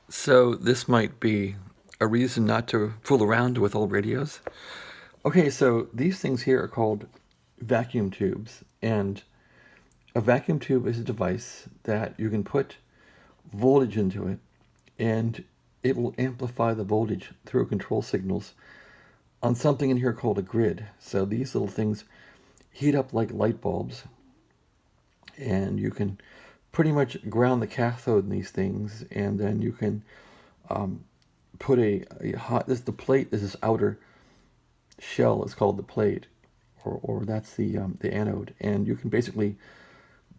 So this might be a reason not to fool around with old radios. Okay, so these things here are called vacuum tubes, and a vacuum tube is a device that you can put voltage into it, and it will amplify the voltage through control signals on something in here called a grid. So these little things heat up like light bulbs, and you can pretty much ground the cathode in these things, and then you can put a hot, this the plate is this outer shell is called the plate, or that's the anode, and you can basically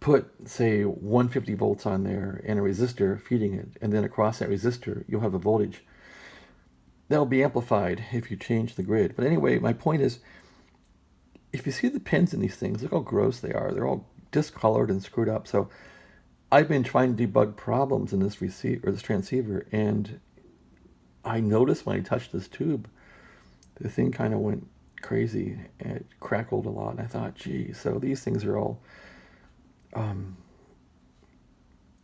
put say 150 volts on there and a resistor feeding it, and then across that resistor you'll have a voltage that'll be amplified if you change the grid. But anyway, my point is, if you see the pins in these things, look how gross they are. They're all discolored and screwed up. So I've been trying to debug problems in this receiver or this transceiver, and I noticed when I touched this tube, the thing kind of went crazy and it crackled a lot. And I thought, gee, so these things are all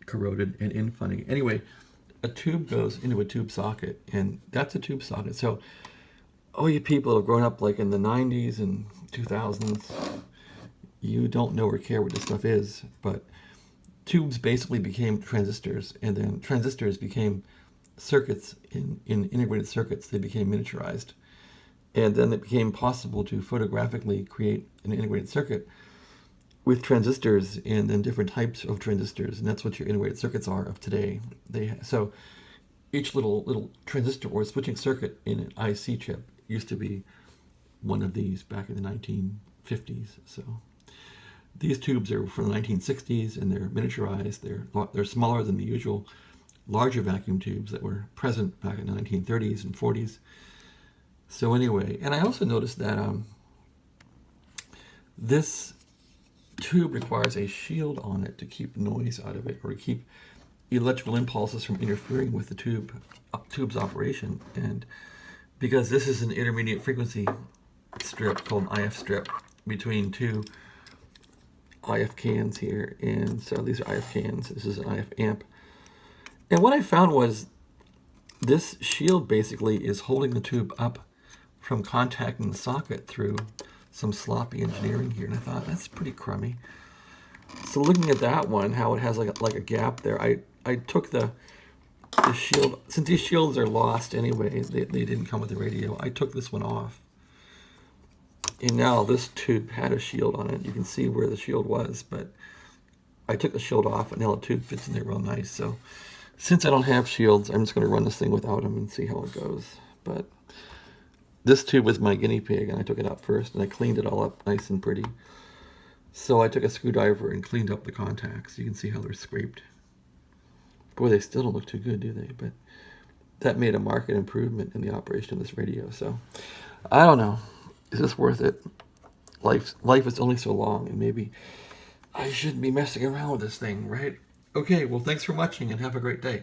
corroded and funny. Anyway, a tube goes into a tube socket, and that's a tube socket. So, all you people who have grown up like in the 90s and 2000s, you don't know or care what this stuff is, but tubes basically became transistors, and then transistors became circuits in integrated circuits. They became miniaturized. And then it became possible to photographically create an integrated circuit with transistors and then different types of transistors, and that's what your integrated circuits are of today. So each little transistor or switching circuit in an IC chip used to be one of these back in the 1950s. So these tubes are from the 1960s, and they're miniaturized. They're smaller than the usual larger vacuum tubes that were present back in the 1930s and 40s. So anyway, and I also noticed that this tube requires a shield on it to keep noise out of it, or to keep electrical impulses from interfering with the tube's operation. And because this is an intermediate frequency strip called an IF strip between two IF cans here, and so these are IF cans, this is an IF amp. And what I found was this shield basically is holding the tube up from contacting the socket through some sloppy engineering here, and I thought that's pretty crummy. So looking at that one, how it has like a gap there, I took the shield, since these shields are lost anyway, they didn't come with the radio, I took this one off. And now this tube had a shield on it. You can see where the shield was, but I took the shield off, and now the tube fits in there real nice. So since I don't have shields, I'm just going to run this thing without them and see how it goes. But this tube was my guinea pig, and I took it out first, and I cleaned it all up nice and pretty. So I took a screwdriver and cleaned up the contacts. You can see how they're scraped. Boy, they still don't look too good, do they? But that made a marked improvement in the operation of this radio. So I don't know. Is this worth it? Life is only so long, and maybe I shouldn't be messing around with this thing, right? Okay, well, thanks for watching, and have a great day.